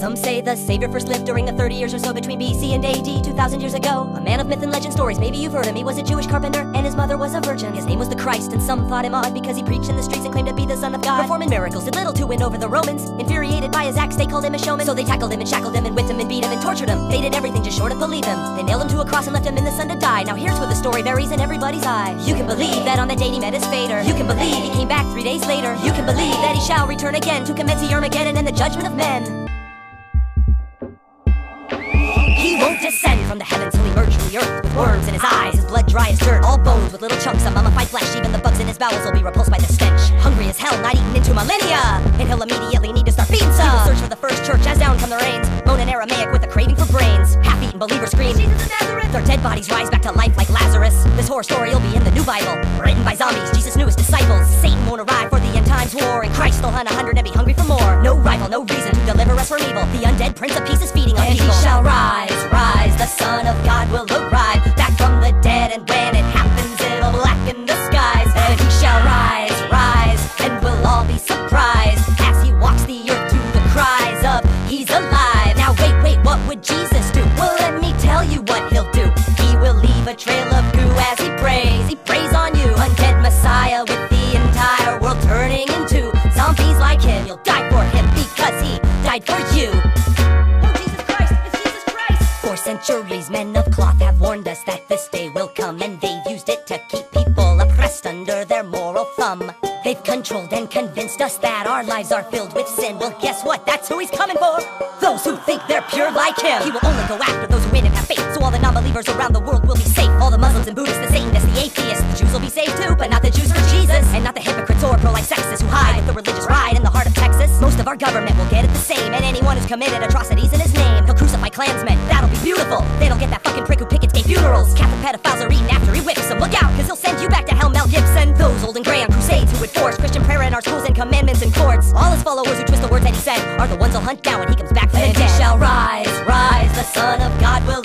Some say the Savior first lived during the 30 years or so between BC and AD, 2,000 years ago. A man of myth and legend stories, maybe you've heard him. He was a Jewish carpenter and his mother was a virgin. His name was the Christ, and some thought him odd because he preached in the streets and claimed to be the Son of God, performing miracles, did little to win over the Romans. Infuriated by his acts, they called him a showman. So they tackled him and shackled him and whipped him and beat him and tortured him. They did everything just short of believe him. They nailed him to a cross and left him in the sun to die. Now here's where the story varies in everybody's eye. You can believe that on that day he met his fater. You can believe he came back 3 days later. You can believe that he shall return again to commence the Armageddon and the judgment of men. He won't descend from the heavens till he emerge from the earth with worms in his eyes, his blood dry as dirt, all bones with little chunks of mummified flesh. Even the bugs in his bowels will be repulsed by the stench. Hungry as hell, not eaten into millennia, and he'll immediately need to start feeding some. He will search for the first church as down come the rains, moan in Aramaic with a craving for brains. Half-eaten believers scream, Jesus of Nazareth! Their dead bodies rise back to life like Lazarus. This horror story will be in the new Bible, written by zombies, Jesus' newest disciples. Satan won't arrive for the end times war, and Christ will hunt 100 and be hungry for more. No rival, no reason to deliver us from evil. The undead Prince of Peace is feeding on people. And he shall rise, rise, the Son of God will arrive, back from the dead, and when it happens it'll blacken the skies. And he shall rise, rise, and we'll all be surprised as he walks the earth to the cries of he's alive. Now wait, what would Jesus do? Well, let me tell you what he'll do. He will leave a trail of goo as he prays on you, undead Messiah, with the entire world turning into zombies like him. You'll die for him because he died for you. For centuries, men of cloth have warned us that this day will come, and they've used it to keep people oppressed under their moral thumb. They've controlled and convinced us that our lives are filled with sin. Well, guess what? That's who he's coming for. Those who think they're pure like him. He will only go after those who win and have faith, so all the non-believers around the world will be safe. All the Muslims and Buddhists, the Satanists, the atheists, the Jews will be saved too, but not the Jews for Jesus, and not the hypocrites or pro-life sexists who hide with the religious ride in the heart of Texas. Most of our government will get it the same, and anyone who's committed atrocities in his name, he'll crucify Klansmen. That'll be beautiful. They don't get that fucking prick who pickets gay funerals. Catholic pedophiles are eating after he whips them. Look out, cause he'll send you back to hell, Mel Gibson. Those old and grey on crusades who would force Christian prayer in our schools and commandments and courts. All his followers who twist the words that he said are the ones he'll hunt down when he comes back from the dead. And he shall rise, rise, the Son of God will